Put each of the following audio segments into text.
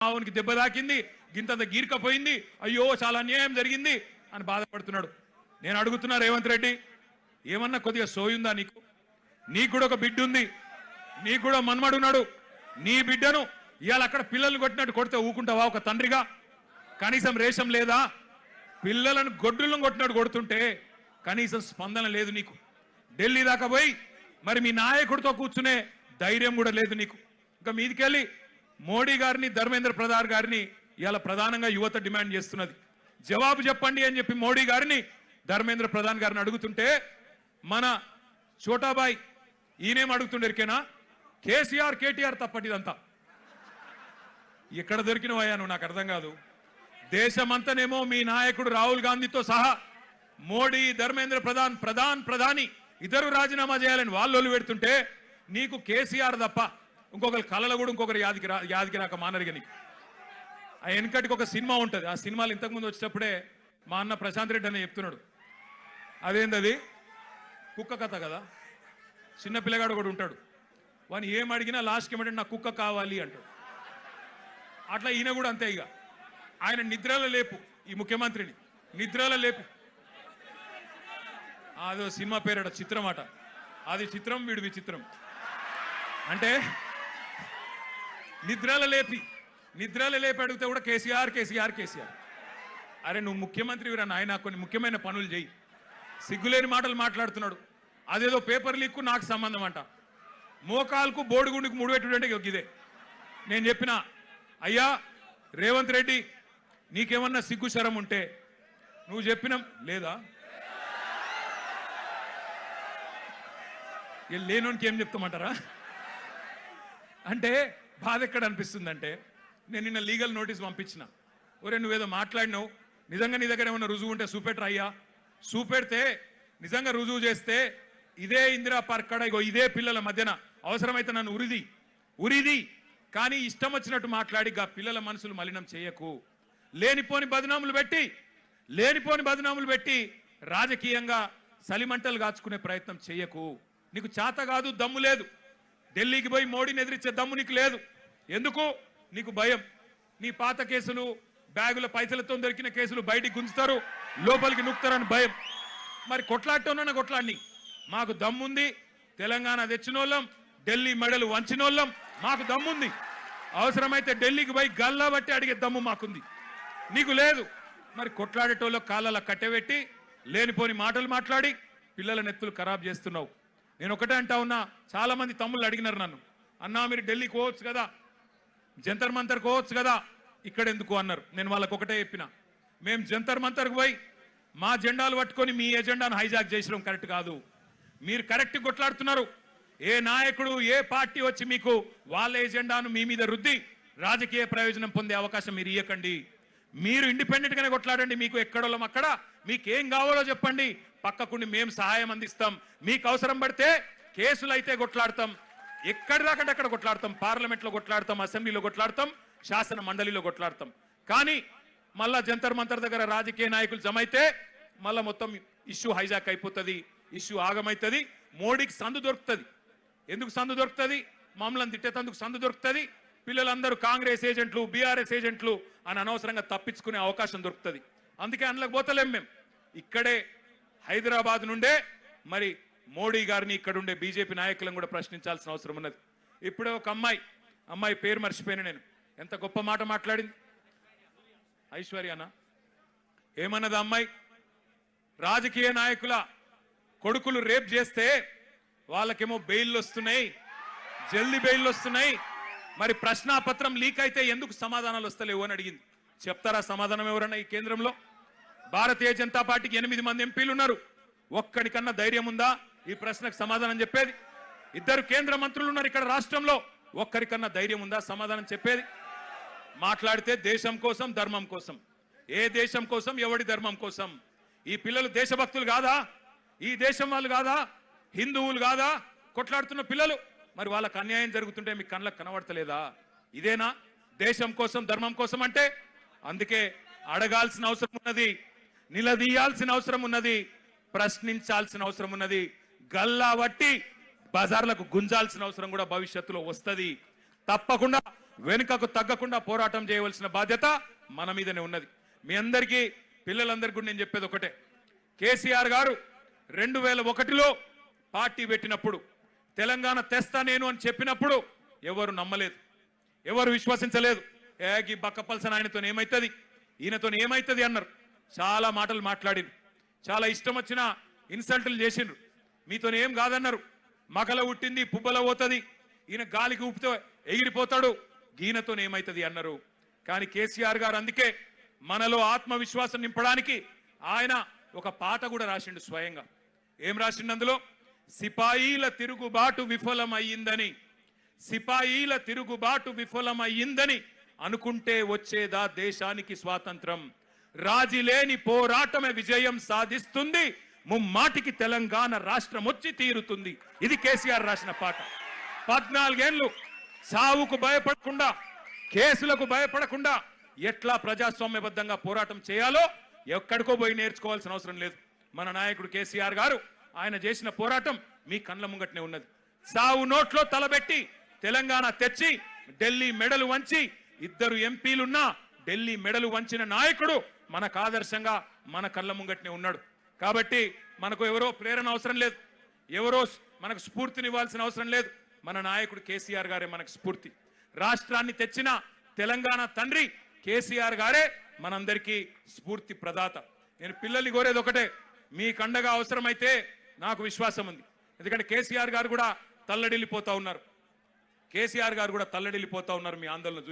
మావునికి దెబ్బ తాకింది, గింతంత గీర్కపోయింది, అయ్యో చాలా అన్యాయం జరిగింది అని బాధపడుతున్నాడు. నేను అడుగుతున్నా రేవంత్ రెడ్డి, ఏమన్నా కొద్దిగా సోయుందా నీకు? నీకు కూడా ఒక బిడ్డ ఉంది, నీకు కూడా మన్మడున్నాడు. నీ బిడ్డను ఇవాళ అక్కడ పిల్లలు కొట్టినట్టు కొడితే ఊకుంటావా ఒక తండ్రిగా? కనీసం రేషం లేదా? పిల్లలను గొడ్డులను కొట్టినట్టు కొడుతుంటే కనీసం స్పందన లేదు నీకు. ఢిల్లీ దాకా పోయి మరి మీ నాయకుడితో కూర్చునే ధైర్యం కూడా లేదు నీకు. ఇంకా మీదికెళ్ళి మోడీ గారిని, ధర్మేంద్ర ప్రధాన్ గారిని ఇవాళ ప్రధానంగా యువత డిమాండ్ చేస్తున్నది. జవాబు చెప్పండి అని చెప్పి మోడీ గారిని, ధర్మేంద్ర ప్రధాన్ గారిని అడుగుతుంటే మన చోటాబాయ్ ఈయనేం అడుగుతుండేరికేనా, కేసీఆర్ కేటీఆర్ తప్పటిదంతా. ఎక్కడ దొరికినవయ్యా నువ్వు? నాకు అర్థం కాదు. దేశమంతనేమో మీ నాయకుడు రాహుల్ గాంధీతో సహా మోడీ, ధర్మేంద్ర ప్రధాని ఇద్దరు రాజీనామా చేయాలని వాళ్ళు పెడుతుంటే నీకు కేసీఆర్ తప్ప ఇంకొకరు కళలు కూడా ఇంకొకరు యాదికి రాక మానరిగా నీకు. ఆ వెనకటికి ఒక సినిమా ఉంటుంది, ఆ సినిమాలు ఇంతకుముందు వచ్చేటప్పుడే మా అన్న ప్రశాంత్ రెడ్డి అని చెప్తున్నాడు. అదేంటది? కుక్క కథ కదా. చిన్న పిల్లగాడు కూడా ఉంటాడు, వాని ఏం అడిగినా లాస్ట్కి ఏమంటే నాకు కుక్క కావాలి అంటాడు. అట్లా ఈయన కూడా అంతే. ఇక ఆయన నిద్రలో లేపు, ఈ ముఖ్యమంత్రిని నిద్రలో లేపు. అదో సినిమా పేరట, చిత్రం అట. అది చిత్రం, వీడు విచిత్రం. అంటే నిద్రలో లేపి అడిగితే కూడా కేసీఆర్ కేసీఆర్ కేసీఆర్. అరే నువ్వు ముఖ్యమంత్రి వీరా నాయన, కొన్ని ముఖ్యమైన పనులు చేయి. సిగ్గులేని మాటలు మాట్లాడుతున్నాడు. అదేదో పేపర్ లీక్కు నాకు సంబంధం అంట. మోకాల్కు బోడిగుండుకు ముడిపెట్టుడంటే ఇదే. నేను చెప్పిన, అయ్యా రేవంత్ రెడ్డి, నీకేమన్నా సిగ్గు శరం ఉంటే నువ్వు చెప్పిన లేదా? లేనోనికి ఏం చెప్తామంటారా? అంటే బాధ ఎక్కడ అనిపిస్తుందంటే, నేను నిన్న లీగల్ నోటీస్ పంపించిన. ఒరే నువ్వేదో మాట్లాడినావు, నిజంగా నీ దగ్గర ఏమన్నా రుజువు ఉంటే చూపెట్టరా అయ్యా. చూపెడితే నిజంగా రుజువు చేస్తే ఇదే ఇందిరా పార్క్ కాడ ఇగో ఇదే పిల్లల మధ్యన అవసరమైతే నన్ను ఉరిది కానీ ఇష్టం వచ్చినట్టు మాట్లాడి ఆ పిల్లల మనసులు మలినం చేయకు. లేనిపోని బదనాములు పెట్టి రాజకీయంగా సలిమంటలు కాచుకునే ప్రయత్నం చేయకు. నీకు చేత కాదు, దమ్ము లేదు. ఢిల్లీకి పోయి మోడీని ఎదిరించే దమ్ము నీకు లేదు. ఎందుకు? నీకు భయం. నీ పాత కేసులు, బ్యాగుల పైసలతో దొరికిన కేసులు బయటికి గుంజుతారు, లోపలికి నూకుతారని భయం. మరి కొట్లాడటోనన్నా కొట్లాడిని. మాకు దమ్ముంది, తెలంగాణ తెచ్చినోళ్ళం, ఢిల్లీ మెడలు వంచినోళ్ళం, మాకు దమ్ముంది. అవసరమైతే ఢిల్లీకి పోయి గల్లా బట్టి అడిగే దమ్ము మాకుంది, నీకు లేదు. మరి కొట్లాడేటోళ్ళ కాళ్ళ కట్టెబెట్టి లేనిపోని మాటలు మాట్లాడి పిల్లల నెత్తులు ఖరాబ్ చేస్తున్నావు. నేను ఒకటే అంటా ఉన్నా, చాలా మంది తమ్ముళ్ళు అడిగినారు నన్ను, అన్నా మీరు ఢిల్లీకి పోవచ్చు కదా, జంతర్ మంతర్కి పోవచ్చు కదా, ఇక్కడ ఎందుకు అన్నారు. నేను వాళ్ళకు ఒకటే చెప్పిన, మేము జంతర్ మంతర్కి పోయి మా జెండాలు పట్టుకొని మీ ఎజెండాను హైజాక్ చేసడం కరెక్ట్ కాదు. మీరు కరెక్ట్ కొట్లాడుతున్నారు. ఏ నాయకుడు, ఏ పార్టీ వచ్చి మీకు వాళ్ళ ఎజెండాను మీ మీద రుద్ది రాజకీయ ప్రయోజనం పొందే అవకాశం మీరు ఇవ్వకండి. మీరు ఇండిపెండెంట్ గానే కొట్లాడండి. మీకు ఎక్కడోళ్ళం అక్కడ, మీకేం కావాలో చెప్పండి, పక్కకుండి మేము సహాయం అందిస్తాం. మీకు అవసరం పడితే కేసులు అయితే కొట్లాడతాం, ఎక్కడి దాకంటే అక్కడ కొట్లాడతాం, పార్లమెంట్లో కొట్లాడతాం, అసెంబ్లీలో కొట్లాడతాం, శాసన మండలిలో కొట్లాడతాం. కానీ మళ్ళా జంతర్ మంతర్ దగ్గర రాజకీయ నాయకులు జమైతే మళ్ళా మొత్తం ఇష్యూ హైజాక్ అయిపోతుంది, ఇష్యూ ఆగమవుతుంది. మోడీకి సందు దొరుకుతుంది. ఎందుకు సందు దొరుకుతుంది? మమ్మల్ని తిట్టేందుకు సందు దొరుకుతుంది. పిల్లలందరూ కాంగ్రెస్ ఏజెంట్లు, బీఆర్ఎస్ ఏజెంట్లు అని అనవసరంగా తప్పించుకునే అవకాశం దొరుకుతుంది. అందుకే అందులోకి పోతలేం. మేము ఇక్కడే హైదరాబాద్ నుండే మరి మోడీ గారిని, ఇక్కడుండే బీజేపీ నాయకులను కూడా ప్రశ్నించాల్సిన అవసరం ఉన్నది. ఇప్పుడే ఒక అమ్మాయి పేరు మర్చిపోయిన నేను, ఎంత గొప్ప మాట మాట్లాడింది. ఐశ్వర్యానా ఏమన్నది అమ్మాయి? రాజకీయ నాయకుల కొడుకులు రేప్ చేస్తే వాళ్ళకేమో బెయిల్ వస్తున్నాయి, జల్దీ బెయిల్ వస్తున్నాయి, మరి ప్రశ్నాపత్రం లీక్ అయితే ఎందుకు సమాధానాలు వస్తలేవు అని అడిగింది. చెప్తారా సమాధానం ఎవరన్నా ఈ కేంద్రంలో? భారతీయ జనతా పార్టీకి 8 మంది ఎంపీలు ఉన్నారు. ఒక్కడికన్నా ధైర్యం ఉందా ఈ ప్రశ్నకు సమాధానం చెప్పేది? 2 కేంద్ర మంత్రులు ఉన్నారు ఇక్కడ రాష్ట్రంలో, ఒక్కరికన్నా ధైర్యం ఉందా సమాధానం చెప్పేది? మాట్లాడితే దేశం కోసం, ధర్మం కోసం. ఏ దేశం కోసం, ఎవడి ధర్మం కోసం? ఈ పిల్లలు దేశభక్తులు కాదా? ఈ దేశం వాళ్ళు కాదా? హిందువులు కాదా కొట్లాడుతున్న పిల్లలు? మరి వాళ్ళకు అన్యాయం జరుగుతుంటే మీ కళ్ళకు కనబడతలేదా? ఇదేనా దేశం కోసం, ధర్మం కోసం అంటే? అందుకే అడగాల్సిన అవసరం ఉన్నది, నిలదీయాల్సిన అవసరం ఉన్నది, ప్రశ్నించాల్సిన అవసరం ఉన్నది, గల్లా వట్టి బజార్లకు గుంజాల్సిన అవసరం కూడా భవిష్యత్తులో వస్తుంది. తప్పకుండా వెనుకకు తగ్గకుండా పోరాటం చేయవలసిన బాధ్యత మన మీదనే ఉన్నది. మీ అందరికీ పిల్లలందరికీ కూడా నేను చెప్పేది ఒకటే, కేసీఆర్ గారు 2001లో పార్టీ పెట్టినప్పుడు తెలంగాణ తెస్తా నేను అని చెప్పినప్పుడు ఎవరు నమ్మలేదు, ఎవరు విశ్వసించలేదు. ఈ బక్కపల్సన్ ఆయనతో ఏమైతుంది, ఈయనతో ఏమైతుంది అన్నారు. చాలా మాటలు మాట్లాడిరు, చాలా ఇష్టం వచ్చిన ఇన్సల్టులు చేసిండ్రు. మీతో ఏం కాదన్నారు. మగల ఉట్టింది పుబ్బల పోతుంది, ఈయన గాలికి ఊపితే ఎగిరిపోతాడు, ఈయనతో ఏమైతుంది అన్నారు. కానీ కేసీఆర్ గారు అందుకే మనలో ఆత్మవిశ్వాసం నింపడానికి ఆయన ఒక పాట కూడా రాసిండు స్వయంగా. ఏం రాసిండు అందులో? సిపాయిల తిరుగుబాటు విఫలమయ్యిందని, సిపాయిల తిరుగుబాటు విఫలమయ్యిందని అనుకుంటే వచ్చేదా దేశానికి స్వాతంత్రం, రాజీలేని పోరాటమే విజయం సాధిస్తుంది, ముమ్మాటికి తెలంగాణ రాష్ట్రం వచ్చి తీరుతుంది. ఇది కేసీఆర్ రాసిన పాట. 14 ఏళ్లు సావుకు భయపడకుండా, కేసులకు భయపడకుండా ఎట్లా ప్రజాస్వామ్యబద్ధంగా పోరాటం చేయాలో ఎక్కడికో పోయి నేర్చుకోవాల్సిన అవసరం లేదు. మన నాయకుడు కేసీఆర్ గారు ఆయన చేసిన పోరాటం మీ కళ్ళ ముంగట్నే ఉన్నది. సావు నోట్లో తలబెట్టి తెలంగాణ తెచ్చి ఢిల్లీ మెడలు వంచి 2 ఎంపీలున్నా ఢిల్లీ మెడలు వంచిన నాయకుడు మనకు ఆదర్శంగా మన కళ్ళ ముంగట్నే ఉన్నాడు. కాబట్టి మనకు ఎవరో ప్రేరణ అవసరం లేదు, ఎవరో మనకు స్ఫూర్తినివ్వాల్సిన అవసరం లేదు. మన నాయకుడు కేసీఆర్ గారే మనకు స్ఫూర్తి. రాష్ట్రాన్ని తెచ్చిన తెలంగాణ తండ్రి కేసీఆర్ గారే మనందరికీ స్ఫూర్తి ప్రదాత. నేను పిల్లల్ని కోరేది ఒకటే, మీ కండగా అవసరమైతే నాకు విశ్వాసం ఉంది. ఎందుకంటే కేసీఆర్ గారు కూడా తల్లడిల్లిపోతా ఉన్నారు. కేసీఆర్ గారు కూడా తల్లడిల్లిపోతా ఉన్నారు మీ ఆందోళన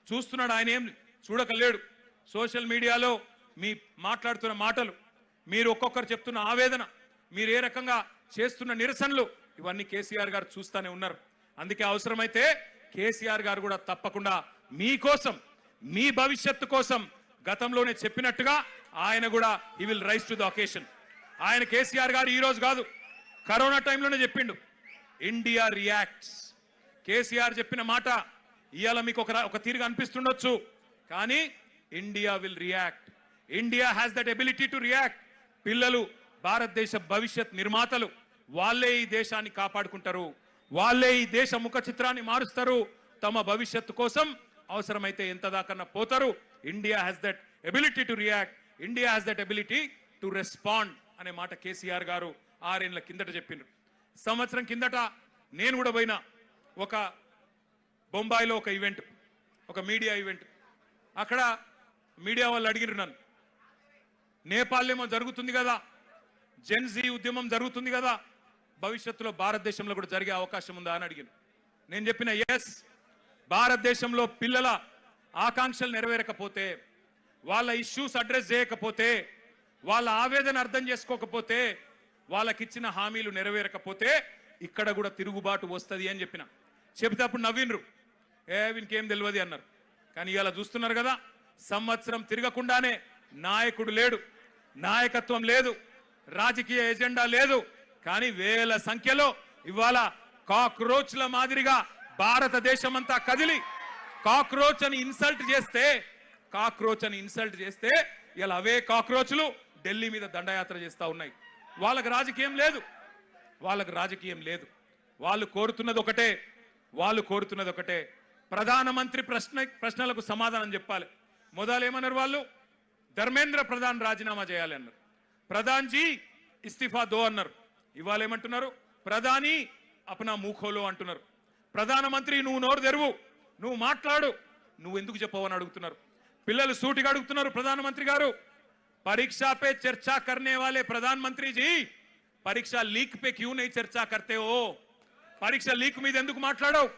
చూస్తున్నాడు. ఆయన ఏం చూడకలేడు. సోషల్ మీడియాలో మీ మాట్లాడుతున్న మాటలు, మీరు ఒక్కొక్కరు చెప్తున్న ఆవేదన, మీరు ఏ రకంగా చేస్తున్న నిరసనలు, ఇవన్నీ కేసీఆర్ గారు చూస్తూనే ఉన్నారు. అందుకే అవసరమైతే కేసీఆర్ గారు కూడా తప్పకుండా మీకోసం, మీ భవిష్యత్తు కోసం గతంలోనే చెప్పినట్టుగా ఆయన కూడా he will rise to the occasion. ఆయన కేసీఆర్ గారు ఈ రోజు కాదు, కరోనా టైంలోనే చెప్పిండు, ఇండియా రియాక్ట్స్. కేసీఆర్ చెప్పిన మాట ఇవాళ మీకు ఒక తీరుగా అనిపిస్తుండొచ్చు, కానీ India will react. India has that ability to react. పిల్లలు భారతదేశ భవిష్యత్ నిర్మాతలు, వాళ్ళే ఈ దేశాన్ని కాపాడుకుంటారు, వాళ్ళే ఈ దేశ ముఖ చిత్రాన్ని మారుస్తారు. తమ భవిష్యత్తు కోసం అవసరమైతే ఎంత దాకన్నా పోతారు. India has that ability to react, India has that ability to respond అనే మాట కేసీఆర్ గారు 6 ఏళ్ల కిందట చెప్పిండ్రు. సంవత్సరం కిందట నేను కూడా పోయినా ఒక బొంబాయిలో ఒక ఈవెంట్, ఒక మీడియా ఈవెంట్. అక్కడ మీడియా వాళ్ళు అడిగిరు నన్ను, నేపాల్లో జరుగుతుంది కదా, జెన్జీ ఉద్యమం జరుగుతుంది కదా, భవిష్యత్తులో భారతదేశంలో కూడా జరిగే అవకాశం ఉందా అని అడిగాను. నేను చెప్పిన ఎస్, భారతదేశంలో పిల్లల ఆకాంక్షలు నెరవేరకపోతే, వాళ్ళ ఇష్యూస్ అడ్రస్ చేయకపోతే, వాళ్ళ ఆవేదన అర్థం చేసుకోకపోతే, వాళ్ళకిచ్చిన హామీలు నెరవేరకపోతే ఇక్కడ కూడా తిరుగుబాటు వస్తుంది అని చెప్పిన. చెబితే అప్పుడు నవ్విండ్రు, వీనికేం తెలియదు అన్నారు. కానీ ఇలా చూస్తున్నారు కదా, సంవత్సరం తిరగకుండానే నాయకుడు లేడు, నాయకత్వం లేదు, రాజకీయ ఎజెండా లేదు. కానీ వేల సంఖ్యలో ఇవాళ కాక్రోచ్ల మాదిరిగా భారతదేశం అంతా కదిలి కాక్రోచ్ అని ఇన్సల్ట్ చేస్తే ఇలా అవే కాక్రోచ్లు ఢిల్లీ మీద దండయాత్ర చేస్తా ఉన్నాయి. వాళ్ళకి రాజకీయం లేదు, వాళ్ళు కోరుతున్నది ఒకటే, ప్రధానమంత్రి ప్రశ్నలకు సమాధానం చెప్పాలి. మొదలు ఏమన్నారు వాళ్ళు? ధర్మేంద్ర ప్రధాన్ రాజీనామా చేయాలి అన్నారు. ప్రధాన్ జీ ఇస్తిఫా దో అన్నారు. ఇవాళ ఏమంటున్నారు? ప్రధాని అప్నా మూఖోలో అంటున్నారు. ప్రధానమంత్రి నువ్వు నోరు తెరువు, నువ్వు మాట్లాడు, నువ్వు ఎందుకు చెప్పవని అడుగుతున్నారు. పిల్లలు సూటిగా అడుగుతున్నారు, ప్రధానమంత్రి గారు परीक्षा पे चर्चा करने वाले प्रधानमंत्री जी परीक्षा लीक पे क्यों नहीं चर्चा करते हो? परीक्षा लीक మీద ఎందుకు మాట్లాడవు?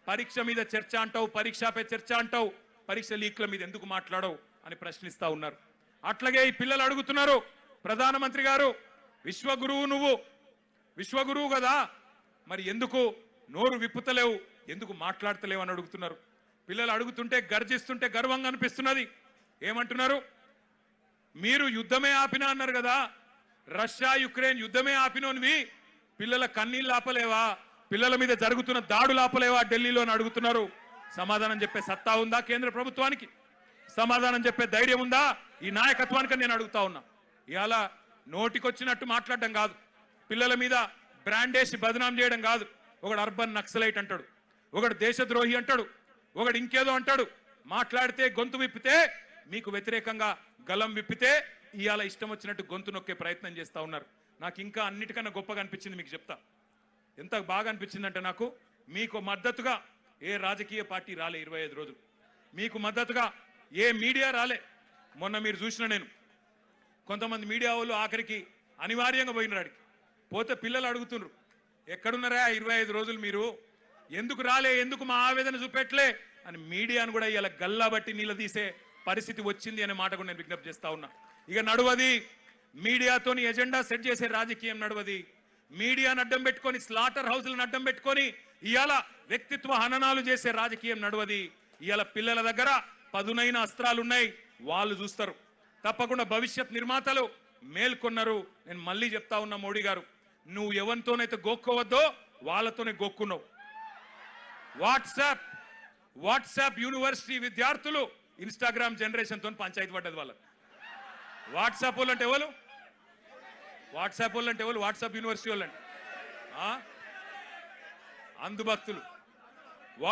పరీక్ష మీద చర్చ అంటావు, పరీక్ష పై చర్చ అంటావు, పరీక్ష లీక్ల మీద ఎందుకు మాట్లాడవు అని ప్రశ్నిస్తా ఉన్నారు. అట్లాగే ఈ పిల్లలు అడుగుతున్నారు, ప్రధానమంత్రి గారు విశ్వగురువు, నువ్వు విశ్వగురువు కదా, మరి ఎందుకు నోరు విప్పుతలేవు, ఎందుకు మాట్లాడతలేవు అని అడుగుతున్నారు. పిల్లలు అడుగుతుంటే గర్జిస్తుంటే గర్వంగా అనిపిస్తున్నది. ఏమంటున్నారు? మీరు యుద్ధమే ఆపినా అన్నారు కదా, రష్యా యుక్రెయిన్ యుద్ధమే ఆపినోనివి పిల్లల కన్నీళ్ళు ఆపలేవా, పిల్లల మీద జరుగుతున్న దాడులు ఆపలేవా ఢిల్లీలో అని అడుగుతున్నారు. సమాధానం చెప్పే సత్తా ఉందా కేంద్ర ప్రభుత్వానికి? సమాధానం చెప్పే ధైర్యం ఉందా ఈ నాయకత్వానికి నేను అడుగుతా ఉన్నా. ఇవాళ నోటికొచ్చినట్టు మాట్లాడడం కాదు, పిల్లల మీద బ్రాండేసి బదనాం చేయడం కాదు. ఒకడు అర్బన్ నక్సలైట్ అంటాడు, ఒకడు దేశద్రోహి అంటాడు, ఒకడు ఇంకేదో అంటాడు. మాట్లాడితే గొంతు విప్పితే మీకు వ్యతిరేకంగా గలం విప్పితే ఇవాళ ఇష్టం వచ్చినట్టు గొంతు నొక్కే ప్రయత్నం చేస్తా ఉన్నారు. నాకు ఇంకా అన్నిటికన్నా గొప్పగా అనిపించింది, మీకు చెప్తా. ఎంత బాగా అనిపించిందంటే, నాకు మీకు మద్దతుగా ఏ రాజకీయ పార్టీ రాలే 25 రోజులు. మీకు మద్దతుగా ఏ మీడియా రాలే. మొన్న మీరు చూసిన నేను కొంతమంది మీడియా వాళ్ళు ఆఖరికి అనివార్యంగా పోయినారు. పోతే పిల్లలు అడుగుతున్నారు, ఎక్కడున్నారా 25 రోజులు మీరు, ఎందుకు రాలే, ఎందుకు మా ఆవేదన చూపెట్టలే అని మీడియాను కూడా ఇలా గల్లా బట్టి నీళ్ళ తీసే పరిస్థితి వచ్చింది అనే మాట కూడా నేను విజ్ఞప్తి చేస్తా ఉన్నా. ఇక నడువది మీడియాతోని ఎజెండా సెట్ చేసే రాజకీయం నడువది. మీడియాను అడ్డం పెట్టుకొని, స్లాటర్ హౌస్లను అడ్డం పెట్టుకొని ఇవాళ వ్యక్తిత్వ హననాలు చేసే రాజకీయం నడువది. ఇవాళ పిల్లల దగ్గర పదునైన అస్త్రాలు ఉన్నాయి, వాళ్ళు చూస్తారు. తప్పకుండా భవిష్యత్ నిర్మాతలు మేల్కొన్నారు. నేను మళ్ళీ చెప్తా ఉన్నా, మోడీ గారు, నువ్వు ఎవరితోనైతే గోక్కోవద్దో వాళ్ళతోనే గోక్కున్నావు. వాట్సాప్ యూనివర్సిటీ విద్యార్థులు ఇన్స్టాగ్రామ్ జనరేషన్ తో పంచాయతీ పడ్డది వాళ్ళ. వాట్సాప్ వాళ్ళు అంటే ఎవరు? వాట్సాప్ యూనివర్సిటీ వాళ్ళు అంటే అందుభక్తులు.